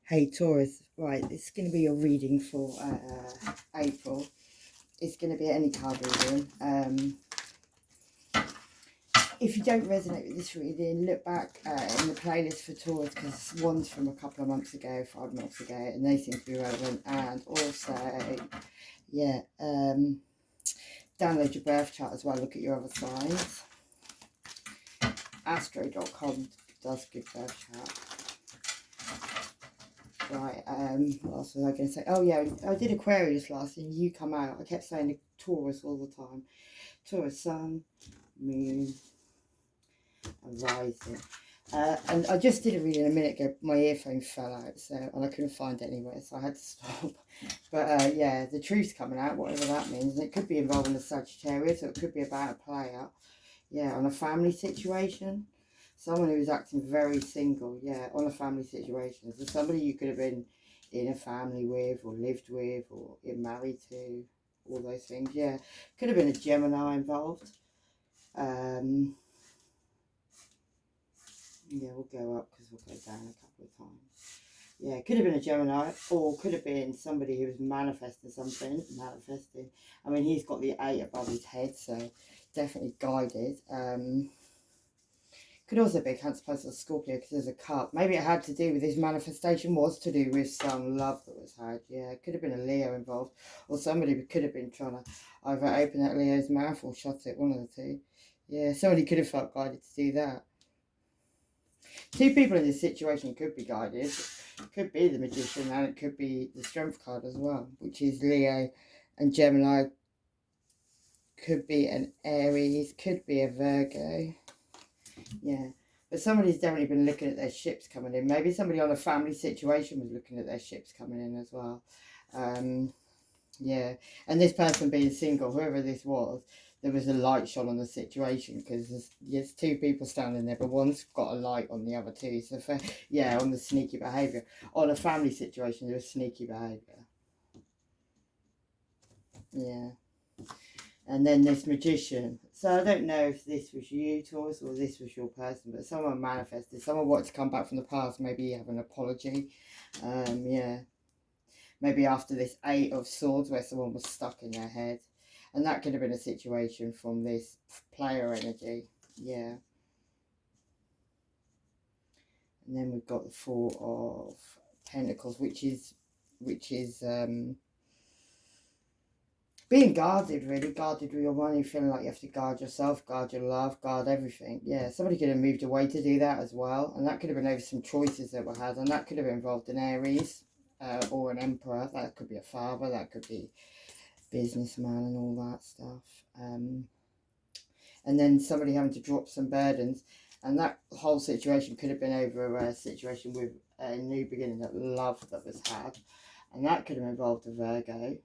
Hey Taurus, right, it's going to be your reading for April. It's going to be any card reading. If you don't resonate with this reading, look back in the playlist for Taurus, because one's from a couple of months ago, 5 months ago, and they seem to be relevant. And also, yeah, download your birth chart as well, look at your other signs. Astro.com does give birth chart. Right, what else was I going to say? Oh yeah, I did Aquarius last and you come out. I kept saying Taurus all the time. Taurus, sun, moon, and rising. And I just did a reading a minute ago. My earphone fell out, and I couldn't find it anywhere, so I had to stop. But yeah, the truth's coming out, whatever that means. And it could be involving a Sagittarius, or it could be about a player. Yeah, on a family situation. Someone who is acting very single, yeah, on a family situation. So somebody you could have been in a family with, or lived with, or you're married to, all those things, yeah. Could have been a Gemini involved. Yeah, we'll go up because we'll go down a couple of times. Yeah, it could have been a Gemini, or could have been somebody who was manifesting something, I mean, he's got the 8 above his head, so definitely guided. Could also be a Cancer, Pisces, or Scorpio because there's a cup. Maybe it had to do with his manifestation, was to do with some love that was had. Yeah, it could have been a Leo involved, or somebody could have been trying to either open that Leo's mouth or shut it, one of the two. Yeah, somebody could have felt guided to do that. 2 people in this situation could be guided. It could be the Magician, and it could be the Strength card as well, which is Leo and Gemini. Could be an Aries, could be a Virgo. Yeah, but somebody's definitely been looking at their ships coming in. Maybe somebody on a family situation was looking at their ships coming in as well. Yeah, and this person being single, whoever this was, there was a light shone on the situation because there's 2 people standing there, but one's got a light on the other 2. So, yeah, on the sneaky behaviour. On a family situation, there was sneaky behaviour. Yeah. And then this Magician. So I don't know if this was you, Taurus, or this was your person, but someone manifested. Someone wanted to come back from the past. Maybe have an apology. Yeah. Maybe after this 8 of Swords where someone was stuck in their head. And that could have been a situation from this player energy. Yeah. And then we've got the 4 of Pentacles, which is being guarded, really. Guarded with your money, feeling like you have to guard yourself, guard your love, guard everything. Yeah, somebody could have moved away to do that as well. And that could have been over some choices that were had. And that could have involved an Aries or an Emperor. That could be a father. That could be businessman and all that stuff. And then somebody having to drop some burdens. And that whole situation could have been over a situation with a new beginning, that love that was had. And that could have involved a Virgo.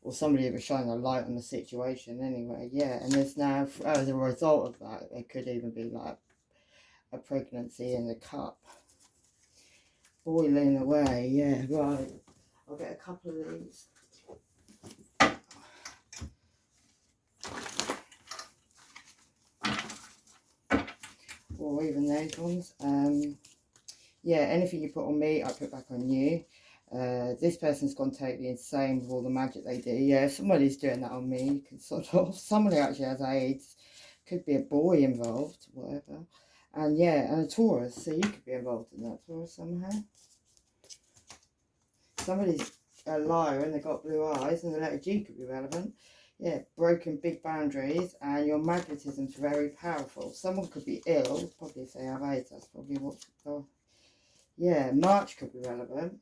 Or somebody was shining a light on the situation anyway, yeah. And there's now, as a result of that, there could even be like a pregnancy in the cup. Boiling away, yeah, right. I'll get a couple of these. Or even those ones. Yeah, anything you put on me, I put back on you. This person's gone totally insane with all the magic they do. Yeah, if somebody's doing that on me, you can sort of, somebody actually has AIDS, could be a boy involved, whatever. And yeah, and a Taurus, so you could be involved in that, Taurus, somehow. Somebody's a liar and they've got blue eyes, and the letter G could be relevant. Yeah, broken big boundaries, and your magnetism's very powerful. Someone could be ill, probably if they have AIDS, that's probably what. Yeah, March could be relevant.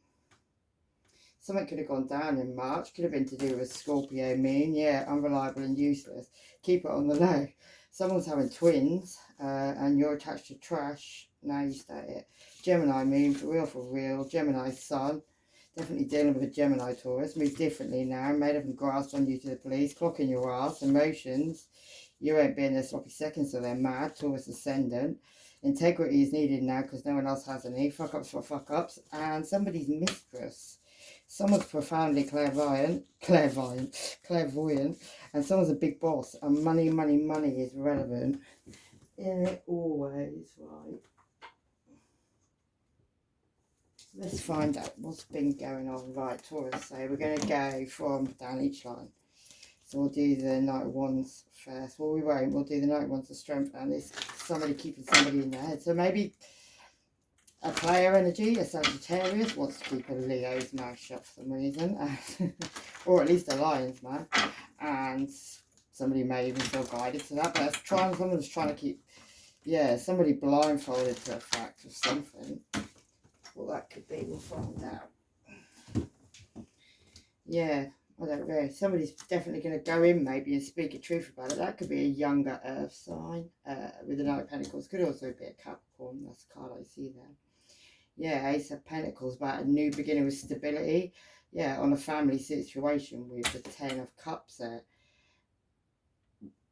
Something could have gone down in March. Could have been to do with Scorpio moon. Yeah, unreliable and useless. Keep it on the low. Someone's having twins and you're attached to trash. Now you start it. Gemini moon, for real. Gemini sun. Definitely dealing with a Gemini Taurus. Move differently now. Made up and grasped on you to the police. Clocking your ass. Emotions. You won't be in their sloppy seconds, so they're mad. Taurus ascendant. Integrity is needed now because no one else has any. Fuck ups for fuck ups. And somebody's mistress. Someone's profoundly clairvoyant, and someone's a big boss, and money is relevant in it always, right? Let's find out what's been going on. Right, Taurus, so we're going to go from down each line. So we'll do the Knight of Wands first. Well, we won't. We'll do the Knight of Wands of Strength, and it's somebody keeping somebody in their head. So maybe a player energy, a Sagittarius, wants to keep a Leo's mouth shut for some reason. Or at least a lion's mouth. And somebody may even feel guided to that. But someone's trying to keep, yeah, somebody blindfolded to a fact of something. What that could be, we'll find out. Yeah, I don't know. Somebody's definitely going to go in maybe and speak a truth about it. That could be a younger earth sign with the Knight of Pentacles. Could also be a Capricorn. That's the card I see there. Yeah, Ace of Pentacles, about a new beginning with stability. Yeah, on a family situation with the Ten of Cups there.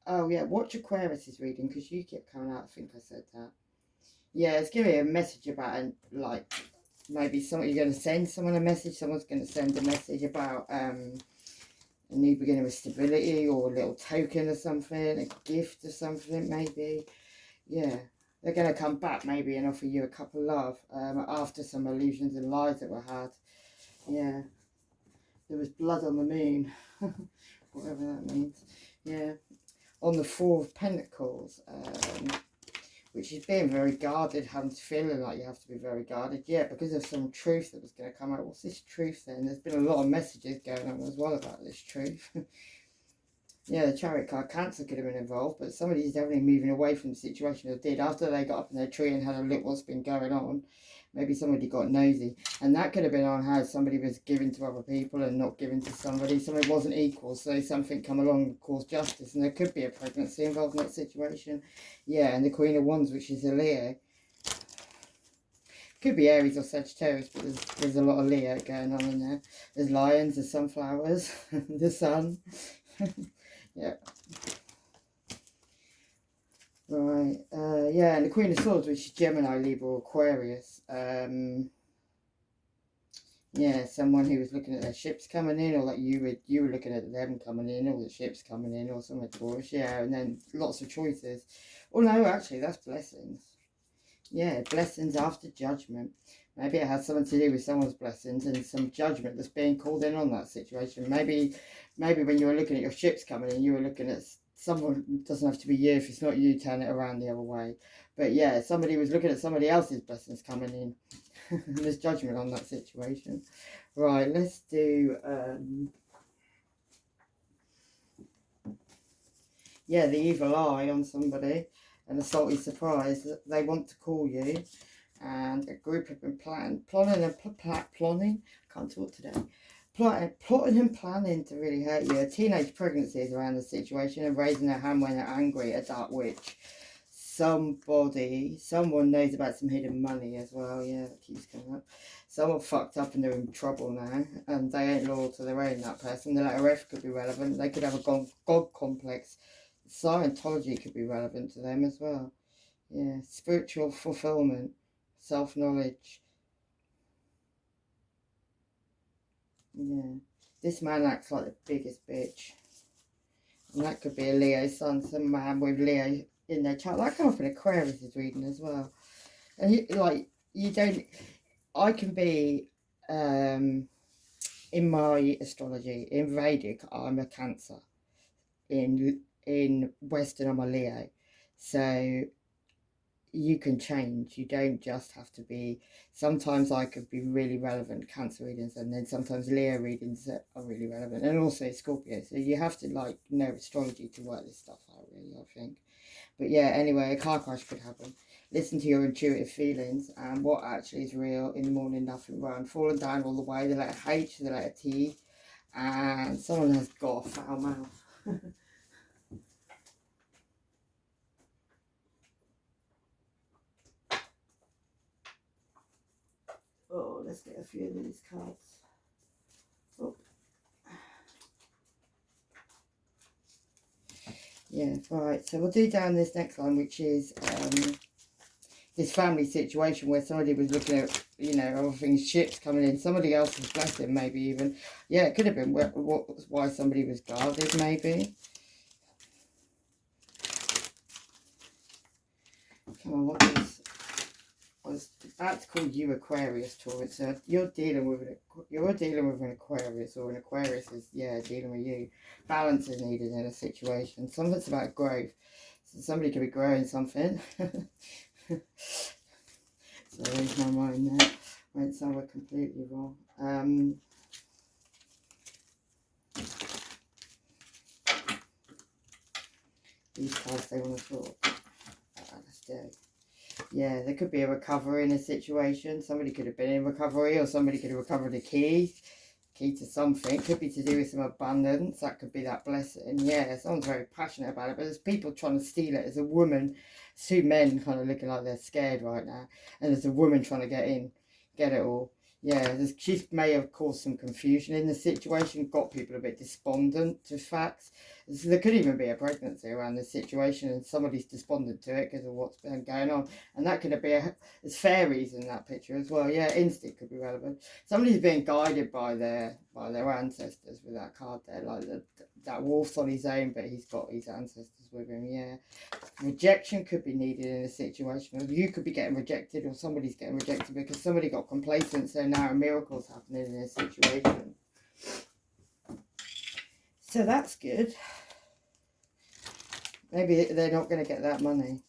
Oh, yeah, watch Aquarius' reading because you kept coming out. I think I said that. Yeah, it's giving me a message about, like, maybe you're going to send someone a message. Someone's going to send a message about a new beginning with stability, or a little token or something, a gift or something, maybe. Yeah, they're going to come back maybe and offer you a cup of love after some illusions and lies that were had. Yeah, there was blood on the moon, whatever that means. Yeah, on the Four of Pentacles, which is being very guarded, feeling like you have to be very guarded. Yeah, because of some truth that was going to come out. What's this truth then? There's been a lot of messages going on as well about this truth. Yeah, the Chariot card, Cancer could have been involved, but somebody's definitely moving away from the situation or did after they got up in their tree and had a look what's been going on. Maybe somebody got nosy, and that could have been on how somebody was giving to other people and not giving to somebody. Somebody wasn't equal, so something come along and caused justice, and there could be a pregnancy involved in that situation. Yeah, and the Queen of Wands, which is a Leo. Could be Aries or Sagittarius, but there's a lot of Leo going on in there. There's lions, there's sunflowers, the sun. Yeah. Right. Yeah, and the Queen of Swords, which is Gemini, Libra, Aquarius. Yeah, someone who was looking at their ships coming in, or like you were looking at them coming in, or the ships coming in, or something Taurus. Yeah, and then lots of choices. Oh no, actually, that's blessings. Yeah, blessings after judgment. Maybe it has something to do with someone's blessings and some judgment that's being called in on that situation. Maybe when you were looking at your ships coming in, you were looking at someone. It doesn't have to be you. If it's not you, turn it around the other way. But yeah, somebody was looking at somebody else's blessings coming in. There's judgment on that situation. Right, let's do... yeah, the evil eye on somebody. And a salty surprise. They want to call you. And a group have been planning, can't talk today, plotting and planning to really hurt you. A teenage pregnancy is around the situation, and raising their hand when they're angry, a dark witch. Someone knows about some hidden money as well. Yeah, that keeps coming up. Someone fucked up and they're in trouble now, and they ain't loyal to their own, that person. The letter F could be relevant. They could have a God complex. Scientology could be relevant to them as well. Yeah, spiritual fulfillment. Self-knowledge. Yeah. This man acts like the biggest bitch. And that could be a Leo sun. Some man with Leo in their chart. That come up in Aquarius is reading as well. And you don't... I can be... in my astrology, in Vedic, I'm a Cancer. In Western, I'm a Leo. So... you can change. You don't just have to be... sometimes I could be really relevant Cancer readings, and then sometimes Leo readings that are really relevant, and also Scorpio. So you have to know astrology to work this stuff out, really, I think. But yeah, anyway, a car crash could happen. Listen to your intuitive feelings and what actually is real. In the morning, nothing wrong. Falling down all the way, the letter H, the letter T, and someone has got a foul mouth. Oh, let's get a few of these cards. Oh. Yeah, right. So we'll do down this next one, which is this family situation where somebody was looking at, other things, ships coming in, somebody else's blessing, maybe even. Yeah, it could have been why somebody was guarded, maybe. Come on, what was about to call you Aquarius, Taurus. So you're dealing with an Aquarius, or an Aquarius is dealing with you. Balance is needed in a situation. Something's about growth. So somebody could be growing something. So there's my mind there. Went somewhere completely wrong. These cards they want to talk. Let's do it. Yeah, there could be a recovery in a situation. Somebody could have been in recovery, or somebody could have recovered a key to something. Could be to do with some abundance. That could be that blessing. Yeah, someone's very passionate about it, but there's people trying to steal it. There's a woman, 2 men kind of looking like they're scared right now, and there's a woman trying to get it all. Yeah, she may have caused some confusion in the situation, got people a bit despondent to facts. So there could even be a pregnancy around this situation, and somebody's despondent to it because of what's been going on. And that could be there's fairies in that picture as well. Yeah, instinct could be relevant. Somebody's being guided by their ancestors with that card there, like that wolf's on his own, but he's got his ancestors with him. Yeah, rejection could be needed in a situation. Or you could be getting rejected, or somebody's getting rejected because somebody got complacent. So now a miracle's happening in a situation. So that's good. Maybe they're not going to get that money.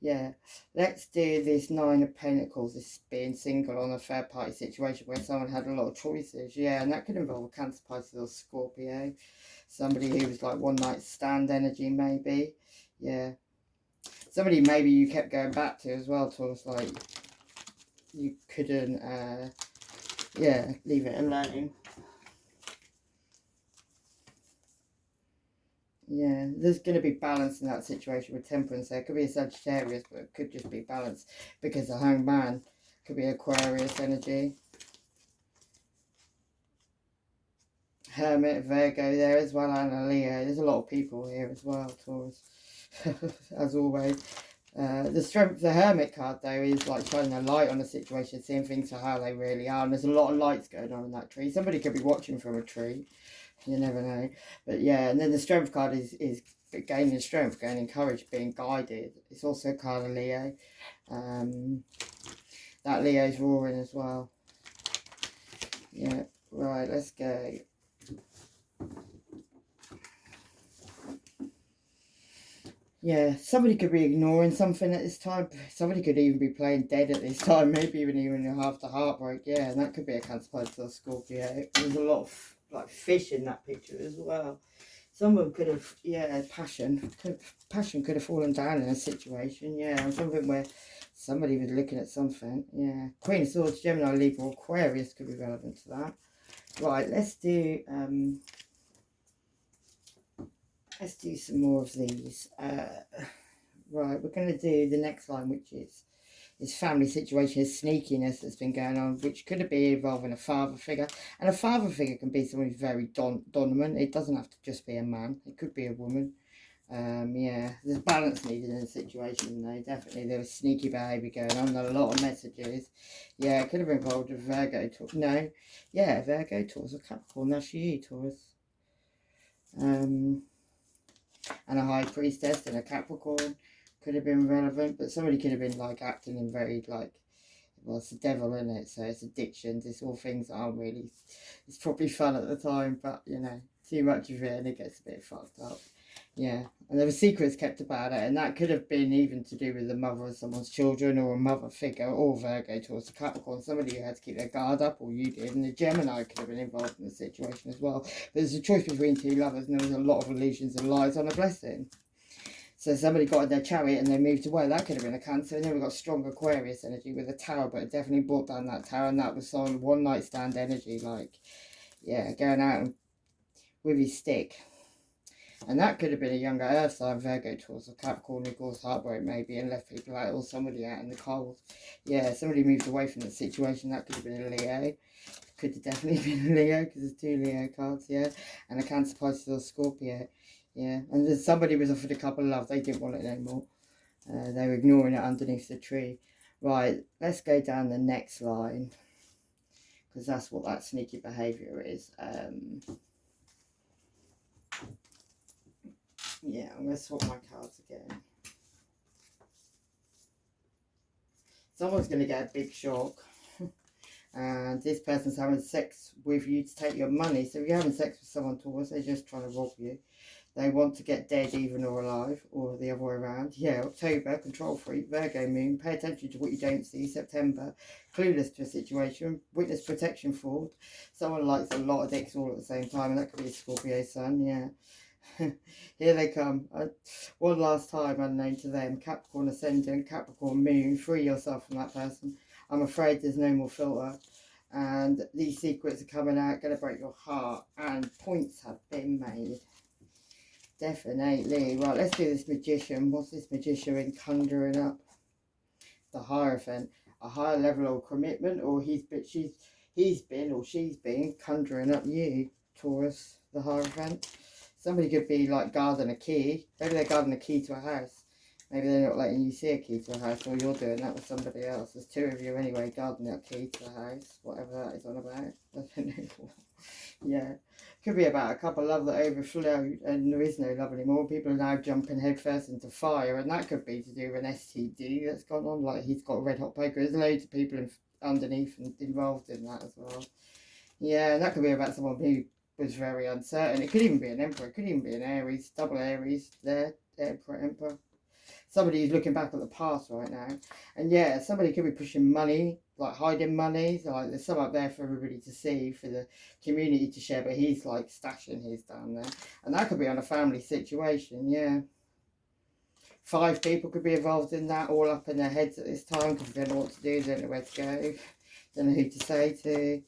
Yeah, let's do this 9 of Pentacles, this being single on a third party situation where someone had a lot of choices. Yeah, and that could involve a Cancer, Pisces or Scorpio. Somebody who was like one night stand energy maybe. Yeah. Somebody maybe you kept going back to as well, Taurus, like you couldn't, leave it alone. Yeah, there's going to be balance in that situation with Temperance. There could be a Sagittarius, but it could just be balance because the Hanged Man could be Aquarius energy. Hermit, Virgo there as well, and a Leo. There's a lot of people here as well, Taurus, as always. The strength of the Hermit card, though, is like shining a light on a situation, seeing things for how they really are. And there's a lot of lights going on in that tree. Somebody could be watching from a tree. You never know. But yeah, and then the strength card is gaining strength, gaining courage, being guided. It's also a card of Leo. That Leo's roaring as well. Yeah, right, let's go. Yeah, somebody could be ignoring something at this time. Somebody could even be playing dead at this time. Maybe even after heartbreak. Yeah, and that could be a Cancer, Pisces or Scorpio. There's a lot of like fish in that picture as well. Someone could have, passion could have fallen down in a situation. Yeah, and something where somebody was looking at something. Yeah, Queen of Swords, Gemini, Libra, Aquarius could be relevant to that. Right, let's do some more of these. Right, we're going to do the next line, which is family situation, his sneakiness that's been going on, which could be involving a father figure. And a father figure can be someone who's very dominant. It doesn't have to just be a man. It could be a woman. Yeah, there's balance needed in the situation, though. Definitely, there was sneaky behaviour going on, a lot of messages. Yeah, it could have involved a Virgo, no. Yeah, Virgo, Taurus, or Capricorn. That's you, Taurus. And a High Priestess and a Capricorn could have been relevant, but somebody could have been like acting in very like, well, it's the devil in it, so it's addictions, it's all things that aren't really, it's probably fun at the time, but you know, too much of it and it gets a bit fucked up. Yeah, and there were secrets kept about it, and that could have been even to do with the mother of someone's children, or a mother figure, or Virgo towards the Capricorn, somebody who had to keep their guard up, or you did, and the Gemini could have been involved in the situation as well. There's a choice between two lovers, and there was a lot of illusions and lies on a blessing. So somebody got in their chariot and they moved away. That could have been a Cancer. And then we got strong Aquarius energy with a tower, but it definitely brought down that tower, and that was some one night stand energy, like, yeah, going out and with his stick. And that could have been a younger earth sign, Virgo, Taurus, or Capricorn, who caused heartbreak maybe and left people out, or somebody out in the cold. Yeah, somebody moved away from the situation. That could have been a Leo. Could have definitely been a Leo, because there's 2 Leo cards, yeah. And a Cancer, Pisces, or Scorpio. Yeah, and then somebody was offered a couple of love. They didn't want it anymore. They were ignoring it underneath the tree. Right, let's go down the next line, because that's what that sneaky behaviour is. Yeah, I'm going to swap my cards again. Someone's going to get a big shock. And this person's having sex with you to take your money. So if you're having sex with someone, Taurus, they're just trying to rob you. They want to get dead, even or alive, or the other way around. Yeah, October, control freak, Virgo moon, pay attention to what you don't see. September, clueless to a situation, witness protection fraud. Someone likes a lot of dicks all at the same time, and that could be a Scorpio sun, yeah. Here they come. One last time, unknown to them. Capricorn ascendant, Capricorn moon, free yourself from that person. I'm afraid there's no more filter. And these secrets are coming out, going to break your heart. And points have been made. Definitely. Right, let's do this magician. What's this magician conjuring up? The Hierophant. A higher level of commitment, or he's been or she's been conjuring up you, Taurus, the Hierophant. Somebody could be like guarding a key. Maybe they're guarding a key to a house. Maybe they're not letting you see a key to a house, or you're doing that with somebody else. There's two of you anyway, guarding that key to the house, whatever that is on about. I don't know. Yeah. Could be about a couple of love that overflowed and there is no love anymore. People are now jumping headfirst into fire, and that could be to do with an STD that's gone on. Like he's got a red hot poker. There's loads of people underneath and involved in that as well. Yeah, and that could be about someone who was very uncertain. It could even be an emperor. It could even be an Aries, double Aries there, emperor. Somebody who's looking back at the past right now. And yeah, somebody could be pushing money, like hiding money. So like there's some up there for everybody to see, for the community to share, but he's like stashing his down there. And that could be on a family situation, yeah. 5 people could be involved in that, all up in their heads at this time because they don't know what to do, they don't know where to go, don't know who to say to.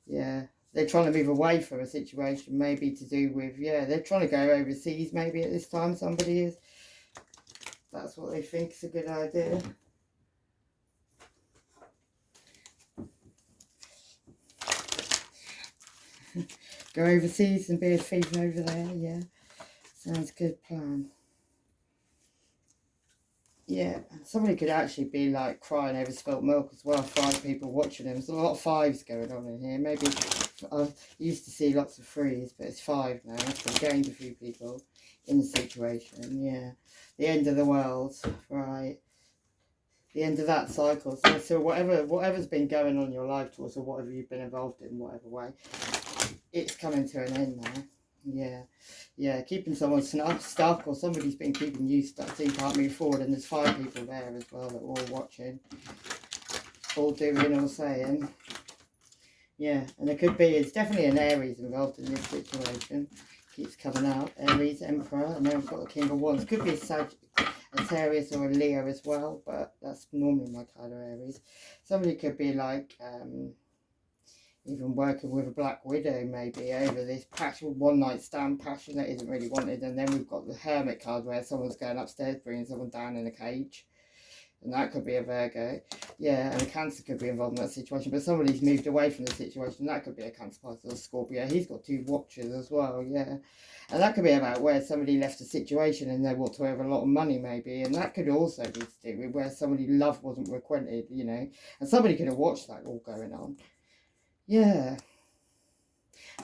Yeah. They're trying to move away from a situation, maybe to do with, yeah, they're trying to go overseas maybe at this time, somebody is. That's what they think is a good idea. Go overseas and be a thief over there, yeah. Sounds good plan. Yeah, somebody could actually be like crying over spilt milk as well. 5 people watching them. There's a lot of 5s going on in here. Maybe I used to see lots of 3s, but it's 5 now. So I'm gained a few people in the situation. Yeah, the end of the world, right? The end of that cycle. So whatever's been going on in your life, towards or whatever you've been involved in, whatever way, it's coming to an end now. Yeah, yeah, keeping someone stuck, or somebody's been keeping you stuck so you can't move forward, and there's 5 people there as well that are all watching, all doing, all saying. Yeah, and it could be, it's definitely an Aries involved in this situation. Keeps coming out, Aries, Emperor, and then we've got the King of Wands. Could be a Sagittarius or a Leo as well, but that's normally my kind of Aries. Somebody could be like, even working with a Black Widow maybe over this passion, one night stand passion that isn't really wanted. And then we've got the Hermit card where someone's going upstairs bringing someone down in a cage, and that could be a Virgo. Yeah, and a Cancer could be involved in that situation, but somebody's moved away from the situation. That could be a Cancer, Pisces or Scorpio. He's got 2 watchers as well, yeah. And that could be about where somebody left a situation and they walked away with a lot of money maybe, and that could also be to do with where somebody love wasn't requited, you know, and somebody could have watched that all going on. Yeah.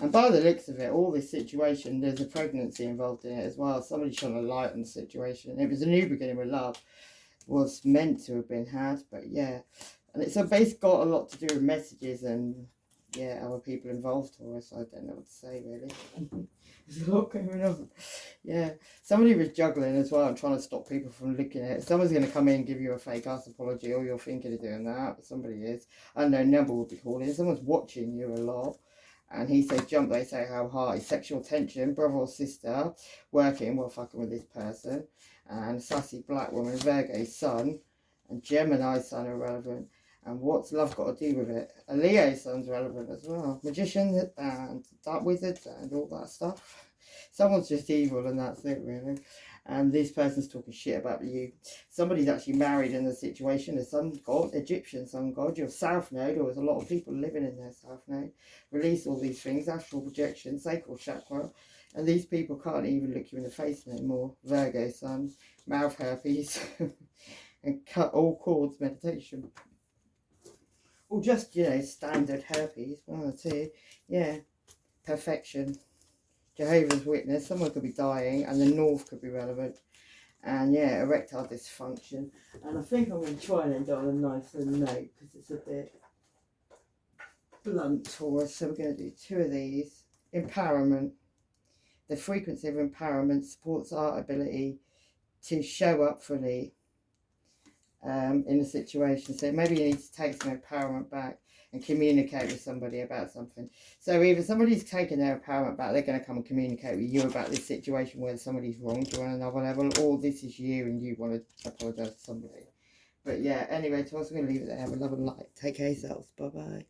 And by the looks of it, all this situation, there's a pregnancy involved in it as well. Somebody's trying to lighten the situation. It was a new beginning with love. Was meant to have been had, but yeah. And it's basically got a lot to do with messages and, yeah, other people involved, or so I don't know what to say, really. There's a lot going on. Yeah. Somebody was juggling as well and trying to stop people from looking at it. Someone's going to come in and give you a fake ass apology, or you're thinking of doing that. Somebody is. Unknown number will be calling. Someone's watching you a lot. And he says jump, they say how high. Sexual tension, brother or sister, working, well, fucking with this person. And sassy black woman, Virgo sun, and Gemini sun are relevant. And what's love got to do with it? A Leo sun's relevant as well. Magician and dark wizards and all that stuff. Someone's just evil and that's it, really. And this person's talking shit about you. Somebody's actually married in the situation. The sun god, Egyptian sun god, your south node, or there's a lot of people living in their south node. Release all these things, astral projection, sacral chakra. And these people can't even look you in the face anymore. Virgo sun, mouth herpes, and cut all cords meditation. Or just, you know, standard herpes, 1 or 2. Yeah, perfection. Jehovah's Witness, someone could be dying, and the north could be relevant. And yeah, erectile dysfunction. And I think I'm going to try and end on a nicer note because it's a bit blunt for us. So we're going to do 2 of these. Empowerment. The frequency of empowerment supports our ability to show up fully in a situation. So maybe you need to take some empowerment back and communicate with somebody about something. So either somebody's taken their empowerment back, they're going to come and communicate with you about this situation where somebody's wronged you on another level, or this is you and you want to apologise to somebody. But yeah, anyway, so I'm going to leave it there. Have a love and light. Take care of yourselves. Bye-bye.